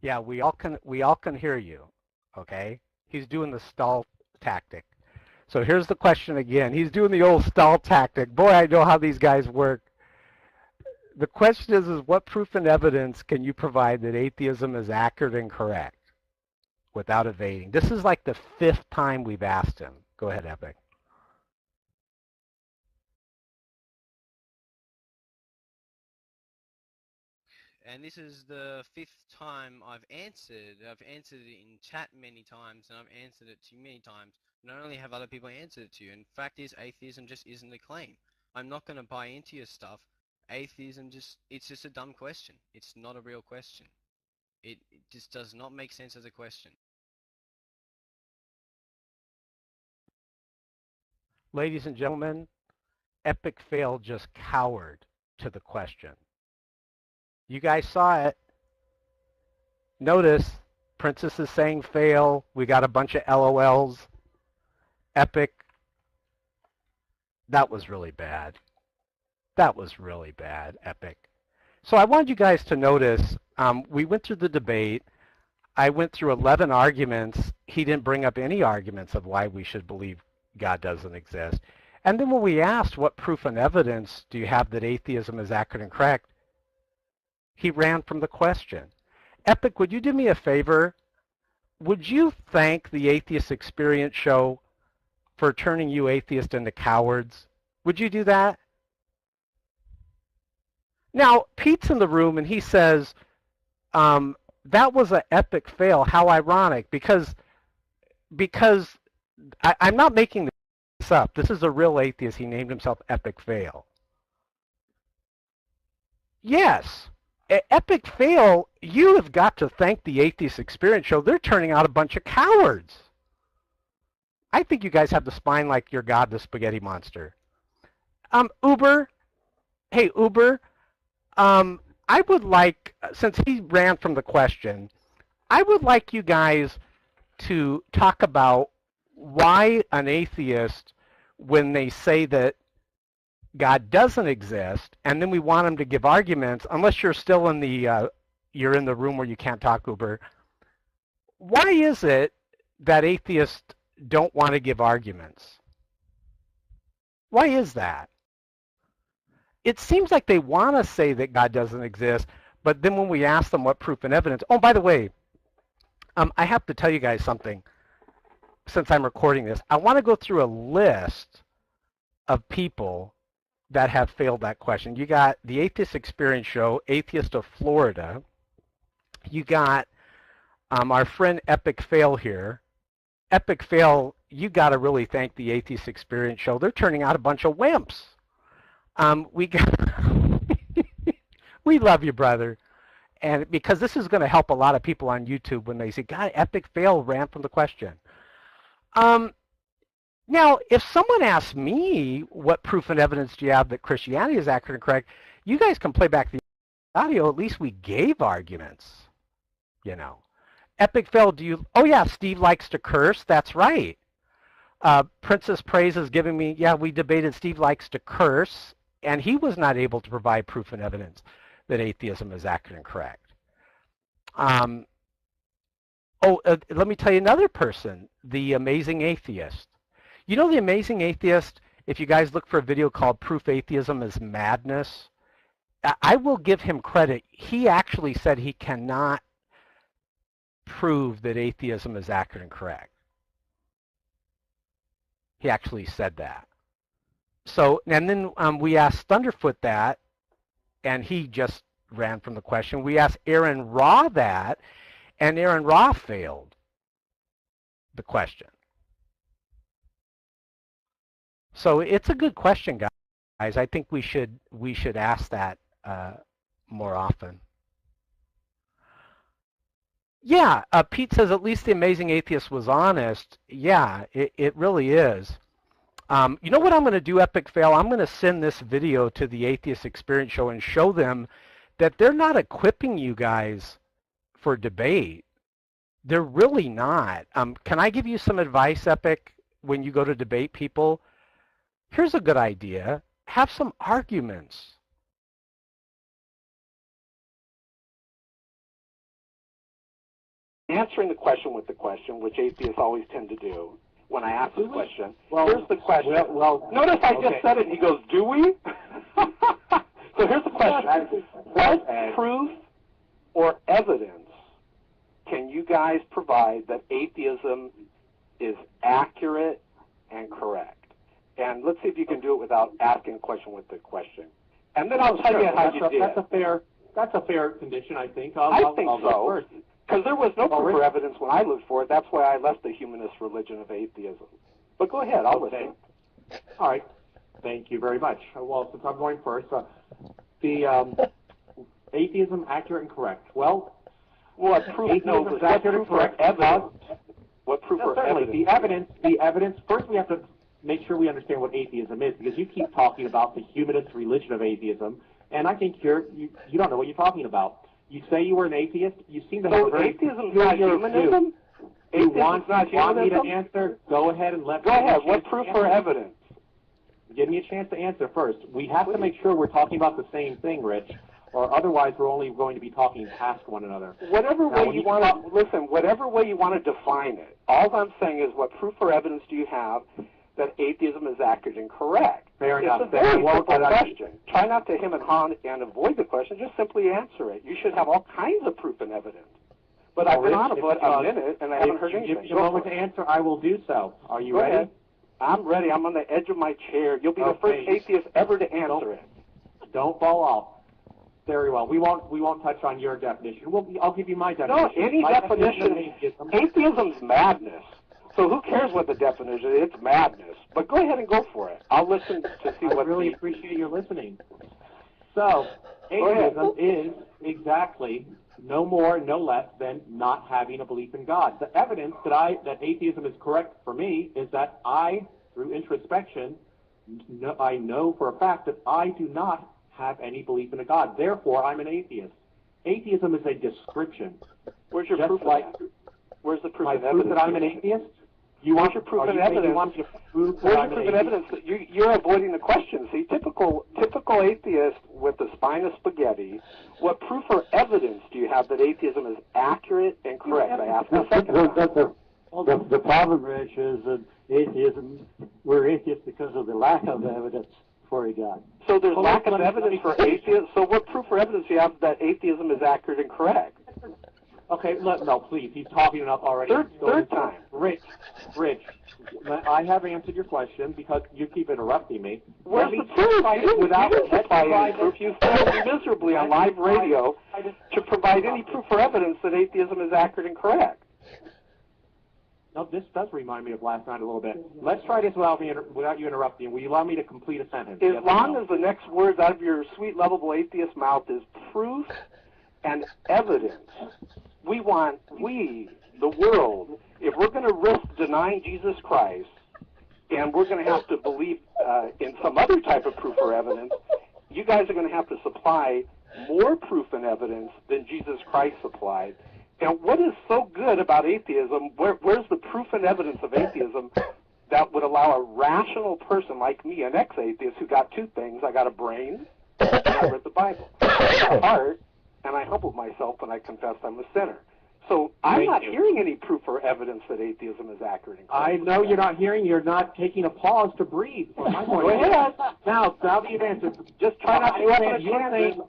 Yeah, we all can hear you. Okay? He's doing the stall tactic. So here's the question again. He's doing the old stall tactic. Boy, I know how these guys work. The question is what proof and evidence can you provide that atheism is accurate and correct without evading? This is like the fifth time we've asked him. Go ahead, Epic. And this is the fifth time I've answered. I've answered it in chat many times, and I've answered it to you many times. Not only have other people answered it to you, and fact is, atheism just isn't a claim. I'm not going to buy into your stuff. Atheism it's just a dumb question. It's not a real question. It just does not make sense as a question. Ladies and gentlemen, Epic Fail just cowered to the question. You guys saw it. Notice Princess is saying fail. We got a bunch of LOLs. Epic, that was really bad. That was really bad, Epic. So I wanted you guys to notice, we went through the debate. I went through 11 arguments. He didn't bring up any arguments of why we should believe God doesn't exist. And then when we asked what proof and evidence do you have that atheism is accurate and correct, he ran from the question. Epic, would you do me a favor? Would you thank the Atheist Experience Show for turning you atheists into cowards? Would you do that? Now, Pete's in the room and he says, that was an epic fail. How ironic, because I'm not making this up. This is a real atheist. He named himself Epic Fail. Yes, Epic Fail, you have got to thank the Atheist Experience Show. They're turning out a bunch of cowards. I think you guys have the spine like your god, the spaghetti monster. Uber, hey, Uber, I would like, since he ran from the question, I would like you guys to talk about why an atheist, when they say that God doesn't exist, and then we want them to give arguments, unless you're still in the you're in the room where you can't talk, Uber. Why is it that atheists don't want to give arguments? Why is that? It seems like they want to say that God doesn't exist, but then when we ask them what proof and evidence, oh, by the way, I have to tell you guys something. Since I'm recording this, I want to go through a list of people that have failed that question. You got the Atheist Experience Show, Atheist of Florida. You got our friend Epic Fail here. Epic Fail, you got to really thank the Atheist Experience Show. They're turning out a bunch of wimps. We got we love you, brother. And because this is going to help a lot of people on YouTube when they say, God, Epic Fail ran from the question. Now, if someone asks me what proof and evidence do you have that Christianity is accurate and correct, you guys can play back the audio. At least we gave arguments, you know. Epic Fail, do you? Oh, yeah, Steve likes to curse. That's right. Princess Praise is giving me, yeah, we debated Steve likes to curse, and he was not able to provide proof and evidence that atheism is accurate and correct. Let me tell you another person, the Amazing Atheist. You know the Amazing Atheist, if you guys look for a video called Proof Atheism is Madness, I will give him credit. He actually said he cannot prove that atheism is accurate and correct. He actually said that. So, and then we asked Thunderfoot that, and he just ran from the question. We asked Aaron Raw that, and Aaron Raw failed the question. So it's a good question, guys. I think we should ask that more often. Yeah, Pete says at least the Amazing Atheist was honest. Yeah, it really is. You know what I'm going to do, Epic Fail? I'm going to send this video to the Atheist Experience Show and show them that they're not equipping you guys for debate. They're really not. Can I give you some advice, Epic, when you go to debate people? Here's a good idea. Have some arguments. answering the question with the question, which atheists always tend to do when I ask the question. Well, here's the question. Well, notice I just said it, and he goes, do we? So here's the question. What proof or evidence can you guys provide that atheism is accurate and correct? And let's see if you can do it without asking a question with the question. And then I'll tell you how you did. That's a fair condition, I think. I think so. Because there was no proof or evidence when I looked for it. That's why I left the humanist religion of atheism. But go ahead, I'll listen. All right. Thank you very much. Well, since I'm going first, the atheism accurate and correct. Well, what proof? Atheism is accurate and correct. Evidence. What proof or certainly. evidence? The evidence. First, we have to make sure we understand what atheism is, because you keep talking about the humanist religion of atheism, and I think you don't know what you're talking about. You say you were an atheist. You seem to have a very atheism is not humanism. You want me to answer? Go ahead and let me. Go ahead. What proof or evidence? Give me a chance to answer first. We have to make sure we're talking about the same thing, Rich, or otherwise we're only going to be talking past one another. Whatever way you want to listen, whatever way you want to define it. All I'm saying is, what proof or evidence do you have that atheism is accurate and correct? Fair enough. It's a very simple question. Try not to hem and haw and avoid the question. Just simply answer it. You should have all kinds of proof and evidence. But I've been on a minute, and I haven't heard anything. If you give me a moment to answer, I will do so. Are you ready? Ahead. I'm ready. I'm on the edge of my chair. You'll be the first atheist ever to answer it. Don't fall off. Very well. We won't touch on your definition. I'll give you my definition. No, any definition. Atheism's madness. So who cares what the definition is? It's madness. But go ahead and go for it. I'll listen to see what. I really appreciate your listening. So, atheism is exactly no more, no less than not having a belief in God. The evidence that atheism is correct for me is that I, through introspection, I know for a fact that I do not have any belief in a God. Therefore, I'm an atheist. Atheism is a description. Where's your proof of that? Where's the proof and evidence? That I'm an atheist? Where's your proof and evidence? Where's your proof and evidence? You're avoiding the question. See, typical atheist with the spine of spaghetti. What proof or evidence do you have that atheism is accurate and correct? I asked the second time. The problem, Rich, is that we're atheists because of the lack of evidence for a God. So there's lack of evidence for atheists. So what proof or evidence do you have that atheism is accurate and correct? Okay, no, please. He's talking enough already. Third time. Rich, I have answered your question because you keep interrupting me. Where's the proof? You didn't supply any proof. You failed miserably on live radio to provide any proof or evidence that atheism is accurate and correct. No, this does remind me of last night a little bit. Let's try this without you interrupting. Will you allow me to complete a sentence? As long as the next words out of your sweet, lovable atheist mouth is proof and evidence. We, the world, if we're going to risk denying Jesus Christ, and we're going to have to believe in some other type of proof or evidence, you guys are going to have to supply more proof and evidence than Jesus Christ supplied. And what is so good about atheism, where's the proof and evidence of atheism that would allow a rational person like me, an ex-atheist, who got two things? I got a brain, and I read the Bible. I got a heart, and I humbled myself when I confessed I'm a sinner. So I'm not hearing any proof or evidence that atheism is accurate and correct. I know you're not hearing. You're not taking a pause to breathe. Go ahead. Now that you've answered, just try not to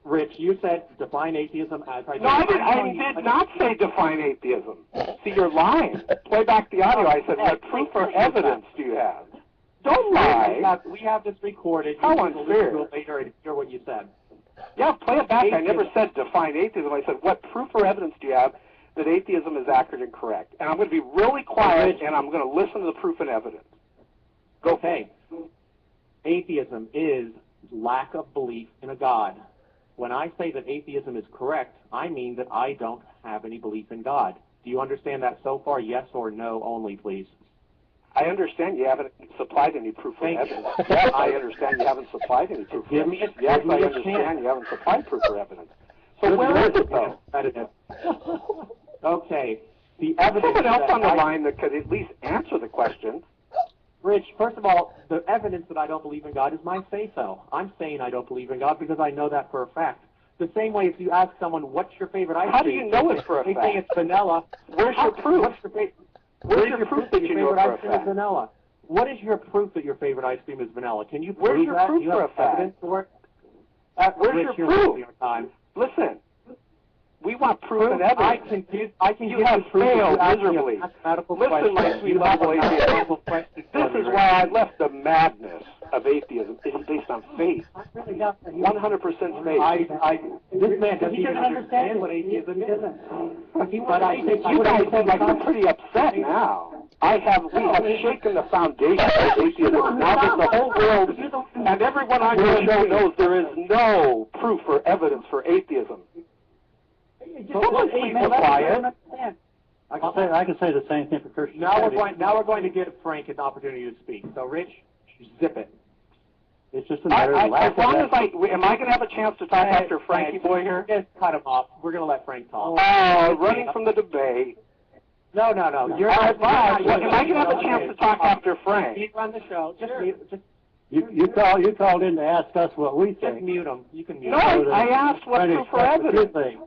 Rich, you said define atheism as I did. No, I did not say define atheism. See, you're lying. Play back the audio. I said, what proof or evidence do you have? Don't lie. We have this recorded. How unfair. You later and hear what you said. Yeah, play it back. I never said define atheism. I said, what proof or evidence do you have that atheism is accurate and correct? And I'm going to be really quiet, and I'm going to listen to the proof and evidence. Go. Okay. Atheism is lack of belief in a God. When I say that atheism is correct, I mean that I don't have any belief in God. Do you understand that so far? Yes or no only, please. I understand you haven't supplied any proof or evidence. Yes, I understand you haven't supplied any proof or evidence. Yes, I understand you haven't supplied proof or evidence. So where is it, though? Okay. The evidence. Someone else on the line that could at least answer the question. Rich, first of all, the evidence that I don't believe in God is my say-so. I'm saying I don't believe in God because I know that for a fact. The same way if you ask someone, what's your favorite ice cream? How do you know it's for a They fact? say it's vanilla. Where's your proof? Where's your proof that you your know favorite for a ice cream is fact? vanilla? What is your proof that your favorite ice cream is vanilla? Can you Where's prove your that? proof Do you for have a fact? evidence for it? Where's Rich, your you're proof? wasting your time. Listen, we want proof and evidence. I can You give have you proof if you failed ask me a miserably. mathematical Listen, question. my sweet You have little a atheist. mathematical question for This me, is Rich. why I left the madness of atheism. It's based on faith. 100% faith. This man doesn't even understand what atheism is. But I think You guys seem like you're pretty upset now. We have shaken the foundation of atheism. Now that the whole world and everyone on your show knows there is no proof or evidence for atheism. Someone please be quiet. I can say the same thing for Christian. Now we're going to give Frank an opportunity to speak. So, Rich, zip it. It's just a matter of As lack long of as am I going to have a chance to talk after Frankie boy here? Just cut him off. We're going to let Frank talk. Running from the debate. No. You're All right, fine. Well, am I going to have a chance to talk after Frank? He run the show. Just You called in to ask us what we think. mute him. You can mute No, him. I asked what Trying to proof or express what you evidence. think.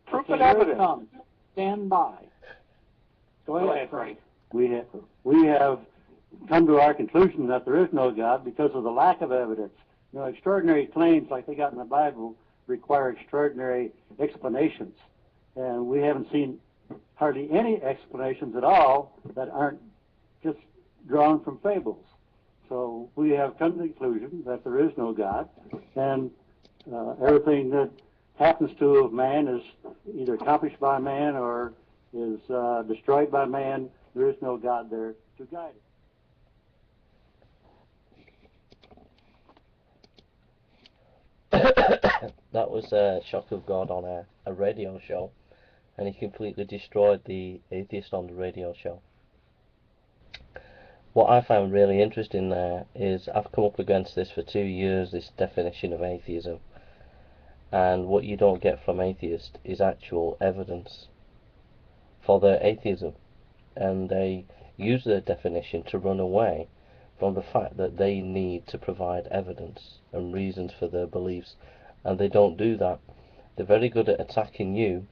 Proof So and here it evidence. comes. Stand by. Go ahead, Frank. We have come to our conclusion that there is no God because of the lack of evidence. You know, extraordinary claims like they got in the Bible require extraordinary explanations. And we haven't seen hardly any explanations at all that aren't just drawn from fables. So we have come to the conclusion that there is no God, and everything that happens to man is either accomplished by man or is destroyed by man. There is no God there to guide it. That was Shock of God on a radio show, and he completely destroyed the atheist on the radio show. What I found really interesting there is I've come up against this for 2 years, this definition of atheism, and what you don't get from atheists is actual evidence for their atheism, and they use their definition to run away from the fact that they need to provide evidence and reasons for their beliefs, and they don't do that. They're very good at attacking you,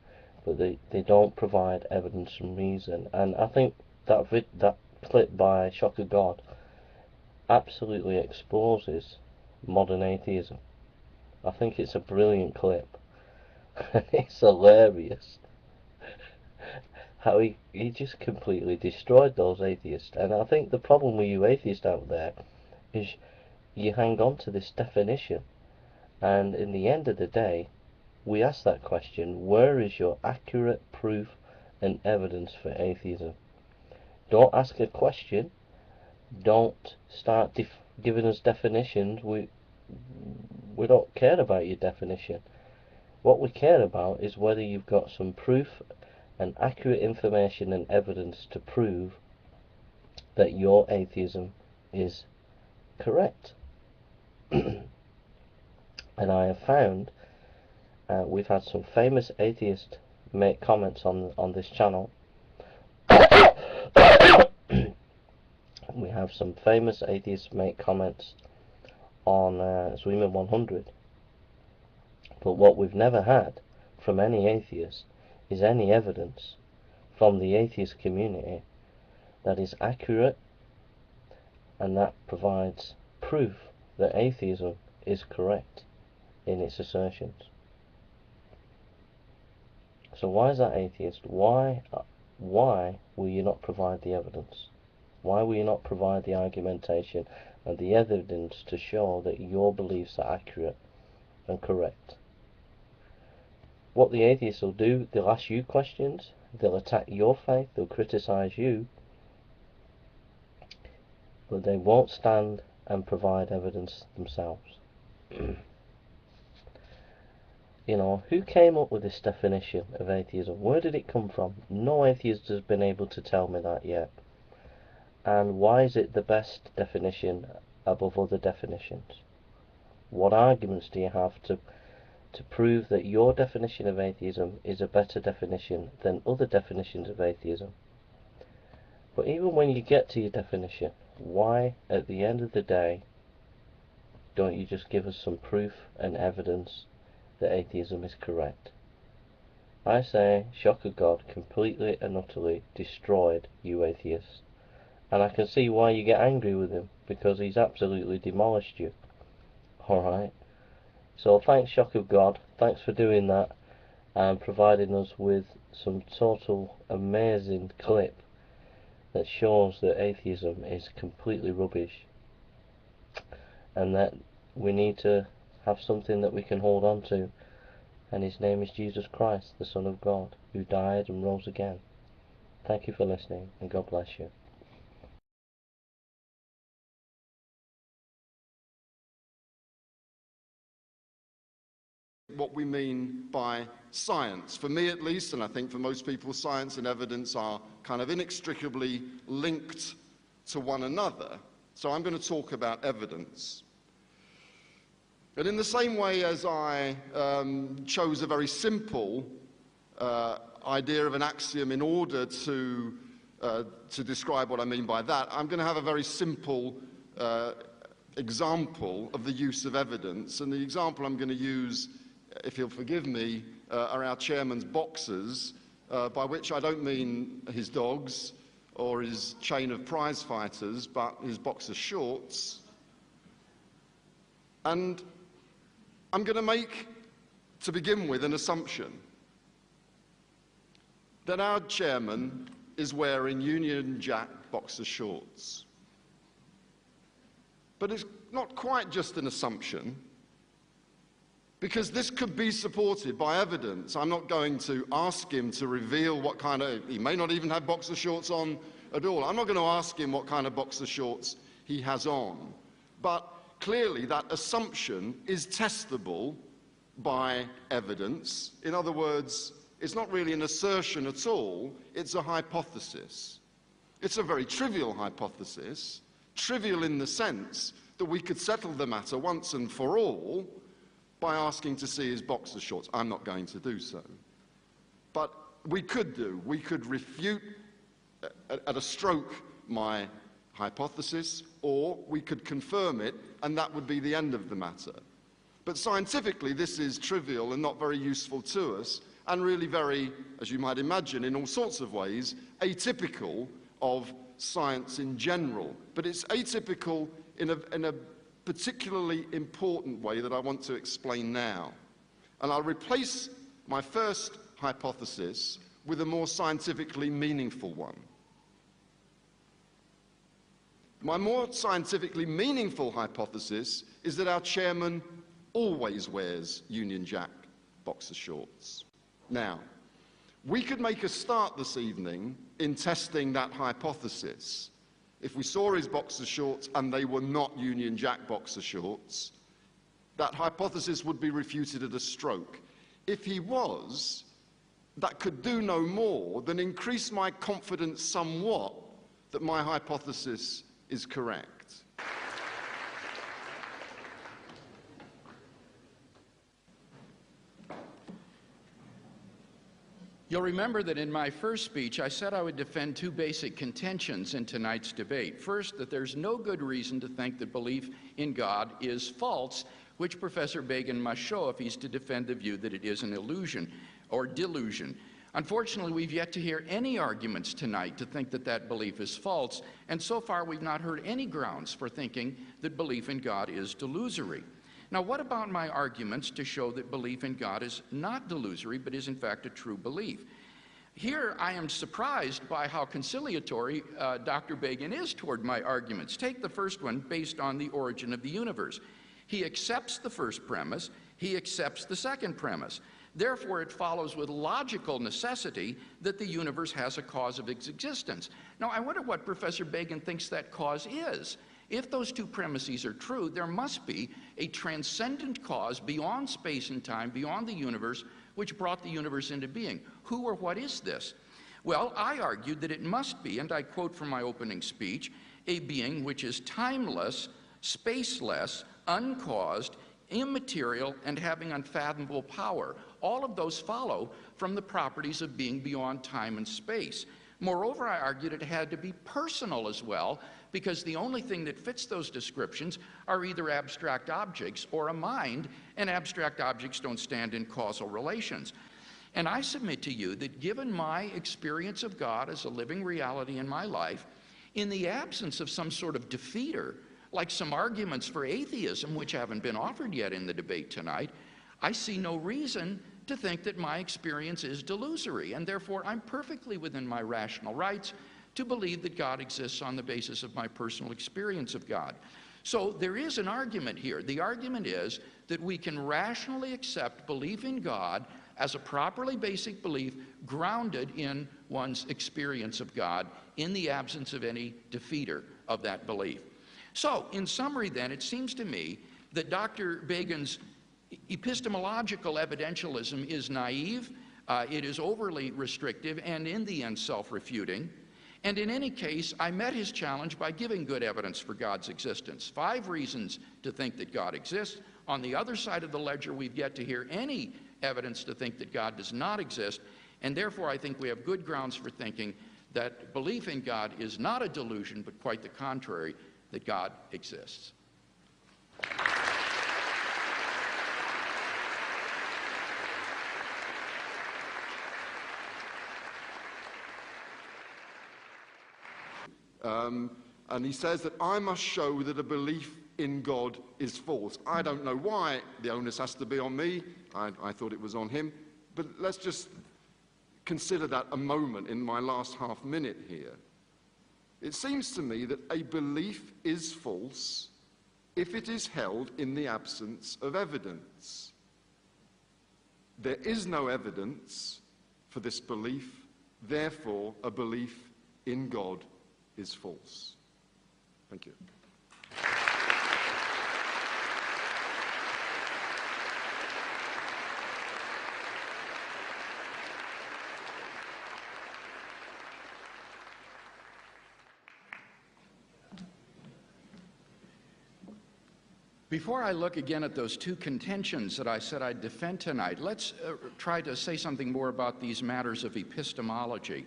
but they don't provide evidence and reason. And I think that clip by Shock of God absolutely exposes modern atheism. I think it's a brilliant clip. It's hilarious how he just completely destroyed those atheists. And I think the problem with you atheists out there is you hang on to this definition, and in the end of the day we ask that question: where is your accurate proof and evidence for atheism? Don't ask a question, don't start giving us definitions. We don't care about your definition. What we care about is whether you've got some proof and accurate information and evidence to prove that your atheism is correct. And I have found we've had some famous atheists make comments on this channel. We have some famous atheists make comments on Zweeman 100, but what we've never had from any atheist is any evidence from the atheist community that is accurate and that provides proof that atheism is correct in its assertions. So why is that, atheist? Why will you not provide the evidence? Why will you not provide the argumentation and the evidence to show that your beliefs are accurate and correct? What the atheists will do, they'll ask you questions, they'll attack your faith, they'll criticize you, but they won't stand and provide evidence themselves. You know, who came up with this definition of atheism? Where did it come from? No atheist has been able to tell me that yet. And why is it the best definition above other definitions? What arguments do you have to prove that your definition of atheism is a better definition than other definitions of atheism? But even when you get to your definition, why, at the end of the day, don't you just give us some proof and evidence that atheism is correct. I say shock of God completely and utterly destroyed you atheists, and I can see why you get angry with him, because he's absolutely demolished you. Alright, so thanks shock of God, thanks for doing that and providing us with some total amazing clip that shows that atheism is completely rubbish and that we need to have something that we can hold on to, and his name is Jesus Christ, the Son of God, who died and rose again. Thank you for listening, and God bless you. What we mean by science. For me at least, and I think for most people, science and evidence are kind of inextricably linked to one another. So I'm going to talk about evidence. And in the same way as I chose a very simple idea of an axiom in order to describe what I mean by that, I'm going to have a very simple example of the use of evidence. And the example I'm going to use, if you'll forgive me, are our chairman's boxers, by which I don't mean his dogs or his chain of prize fighters, but his boxer shorts. And I'm going to make, to begin with, an assumption that our chairman is wearing Union Jack boxer shorts. But it's not quite just an assumption, because this could be supported by evidence. I'm not going to ask him to reveal what kind of, he may not even have boxer shorts on at all. I'm not going to ask him what kind of boxer shorts he has on. But clearly that assumption is testable by evidence. In other words, it's not really an assertion at all, it's a hypothesis. It's a very trivial hypothesis, trivial in the sense that we could settle the matter once and for all by asking to see his boxer shorts. I'm not going to do so. But we could refute at a stroke my hypothesis, or we could confirm it, and that would be the end of the matter. But scientifically, this is trivial and not very useful to us, and really very, as you might imagine, in all sorts of ways, atypical of science in general. But it's atypical in a particularly important way that I want to explain now. And I'll replace my first hypothesis with a more scientifically meaningful one. My more scientifically meaningful hypothesis is that our chairman always wears Union Jack boxer shorts. Now, we could make a start this evening in testing that hypothesis. If we saw his boxer shorts and they were not Union Jack boxer shorts, that hypothesis would be refuted at a stroke. If he was, that could do no more than increase my confidence somewhat that my hypothesis is correct. You'll remember that in my first speech, I said I would defend two basic contentions in tonight's debate. First, that there's no good reason to think that belief in God is false, which Professor Bagan must show if he's to defend the view that it is an illusion or delusion. Unfortunately, we've yet to hear any arguments tonight to think that that belief is false, and so far we've not heard any grounds for thinking that belief in God is delusory. Now, what about my arguments to show that belief in God is not delusory, but is in fact a true belief? Here, I am surprised by how conciliatory Dr. Bagan is toward my arguments. Take the first one, based on the origin of the universe. He accepts the first premise, he accepts the second premise. Therefore, it follows with logical necessity that the universe has a cause of its existence. Now, I wonder what Professor Bagan thinks that cause is. If those two premises are true, there must be a transcendent cause beyond space and time, beyond the universe, which brought the universe into being. Who or what is this? Well, I argued that it must be, and I quote from my opening speech, a being which is timeless, spaceless, uncaused, immaterial, and having unfathomable power. All of those follow from the properties of being beyond time and space. Moreover, I argued it had to be personal as well, because the only thing that fits those descriptions are either abstract objects or a mind, and abstract objects don't stand in causal relations. And I submit to you that given my experience of God as a living reality in my life, in the absence of some sort of defeater, like some arguments for atheism, which haven't been offered yet in the debate tonight, I see no reason to think that my experience is delusory, and therefore I'm perfectly within my rational rights to believe that God exists on the basis of my personal experience of God. So there is an argument here. The argument is that we can rationally accept belief in God as a properly basic belief grounded in one's experience of God in the absence of any defeater of that belief. So, in summary then, it seems to me that Dr. Begin's epistemological evidentialism is naive, it is overly restrictive, and in the end self-refuting. And in any case, I met his challenge by giving good evidence for God's existence. 5 reasons to think that God exists. On the other side of the ledger, we've yet to hear any evidence to think that God does not exist, and therefore I think we have good grounds for thinking that belief in God is not a delusion, but quite the contrary, that God exists. And he says that I must show that a belief in God is false. I don't know why the onus has to be on me. I thought it was on him. But let's just consider that a moment in my last half minute here. It seems to me that a belief is false if it is held in the absence of evidence. There is no evidence for this belief, therefore a belief in God is false. Thank you. Before I look again at those 2 contentions that I said I'd defend tonight, let's try to say something more about these matters of epistemology.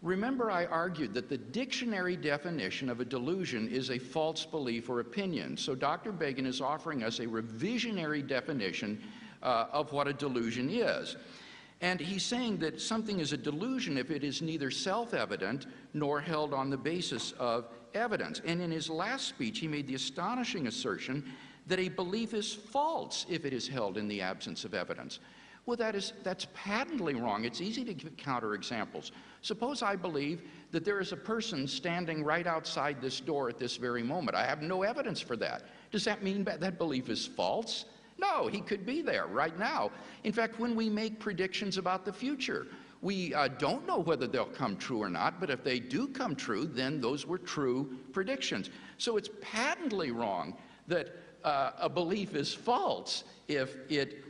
Remember, I argued that the dictionary definition of a delusion is a false belief or opinion. So Dr. Begin is offering us a revisionary definition of what a delusion is. And he's saying that something is a delusion if it is neither self-evident nor held on the basis of evidence. And in his last speech, he made the astonishing assertion that a belief is false if it is held in the absence of evidence. Well, that's patently wrong. It's easy to give counterexamples. Suppose I believe that there is a person standing right outside this door at this very moment. I have no evidence for that. Does that mean that belief is false? No, he could be there right now. In fact, when we make predictions about the future, we don't know whether they'll come true or not, but if they do come true, then those were true predictions. So it's patently wrong that a belief is false if it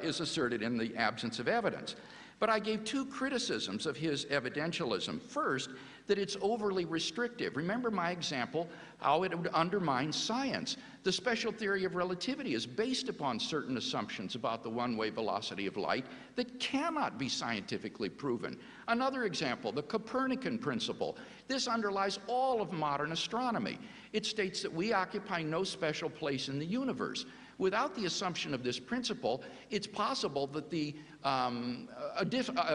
is asserted in the absence of evidence. But I gave 2 criticisms of his evidentialism. First, that it's overly restrictive. Remember my example, how it would undermine science. The special theory of relativity is based upon certain assumptions about the one-way velocity of light that cannot be scientifically proven. Another example, the Copernican principle. This underlies all of modern astronomy. It states that we occupy no special place in the universe. Without the assumption of this principle, it's possible that the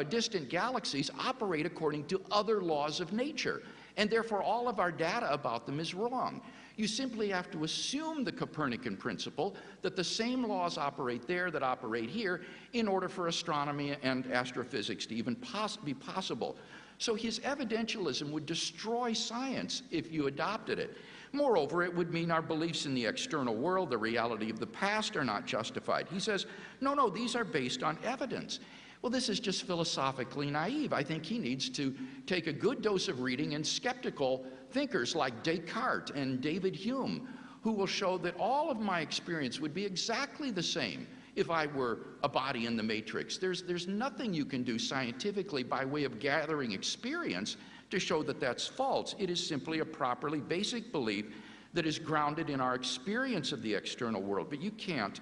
distant galaxies operate according to other laws of nature, and therefore all of our data about them is wrong. You simply have to assume the Copernican principle that the same laws operate there that operate here in order for astronomy and astrophysics to even be possible. So his evidentialism would destroy science if you adopted it. Moreover, it would mean our beliefs in the external world, the reality of the past, are not justified. He says, no, these are based on evidence. Well, this is just philosophically naive. I think he needs to take a good dose of reading and skeptical thinkers like Descartes and David Hume, who will show that all of my experience would be exactly the same if I were a body in the matrix. There's nothing you can do scientifically by way of gathering experience to show that that's false. It is simply a properly basic belief that is grounded in our experience of the external world. But you can't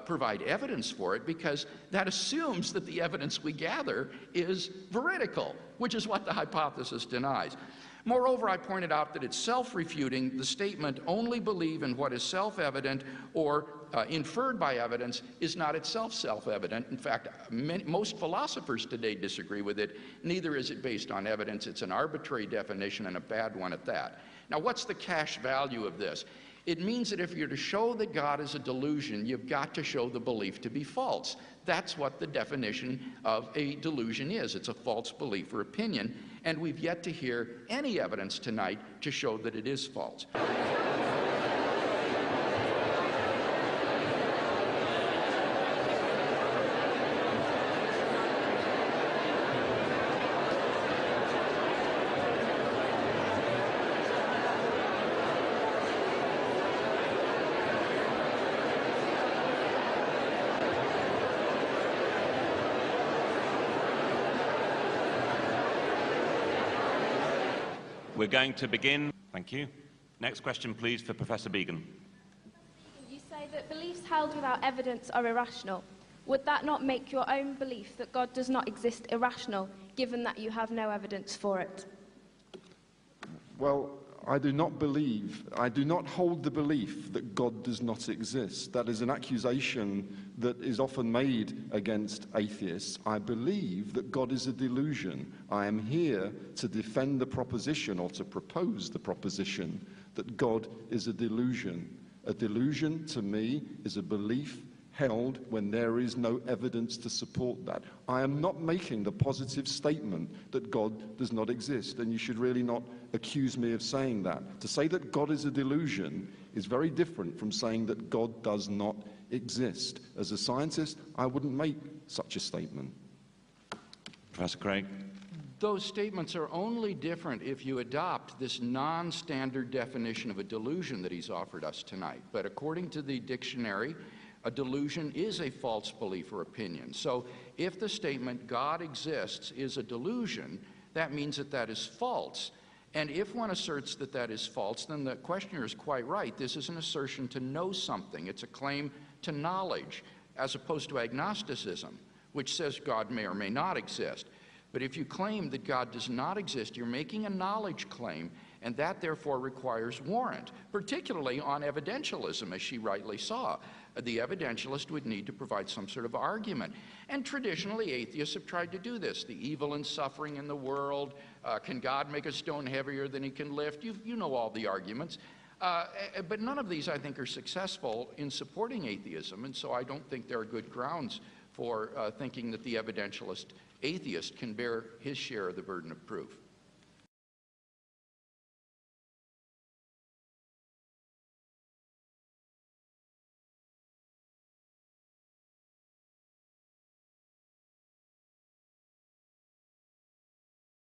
provide evidence for it, because that assumes that the evidence we gather is veridical, which is what the hypothesis denies. Moreover, I pointed out that it's self-refuting. The statement, only believe in what is self-evident or inferred by evidence, is not itself self-evident. In fact, most philosophers today disagree with it. Neither is it based on evidence. It's an arbitrary definition, and a bad one at that. Now, what's the cash value of this? It means that if you're to show that God is a delusion, you've got to show the belief to be false. That's what the definition of a delusion is. It's a false belief or opinion, and we've yet to hear any evidence tonight to show that it is false. We're going to begin. Thank you. Next question, please, for Professor Began. You say that beliefs held without evidence are irrational. Would that not make your own belief that God does not exist irrational, given that you have no evidence for it? Well, I do not hold the belief that God does not exist. That is an accusation that is often made against atheists. I believe that God is a delusion. I am here to defend the proposition, or to propose the proposition, that God is a delusion. A delusion, to me, is a belief held when there is no evidence to support that. I am not making the positive statement that God does not exist, and you should really not accuse me of saying that. To say that God is a delusion is very different from saying that God does not exist. As a scientist, I wouldn't make such a statement. Professor Craig. Those statements are only different if you adopt this non-standard definition of a delusion that he's offered us tonight. But according to the dictionary, a delusion is a false belief or opinion. So if the statement God exists is a delusion, that means that that is false. And if one asserts that that is false, then the questioner is quite right. This is an assertion to know something. It's a claim to knowledge, as opposed to agnosticism, which says God may or may not exist. But if you claim that God does not exist, you're making a knowledge claim, and that therefore requires warrant, particularly on evidentialism, as she rightly saw. The evidentialist would need to provide some sort of argument. And traditionally, atheists have tried to do this. The evil and suffering in the world, can God make a stone heavier than he can lift? You know all the arguments. But none of these, I think, are successful in supporting atheism, and so I don't think there are good grounds for thinking that the evidentialist atheist can bear his share of the burden of proof.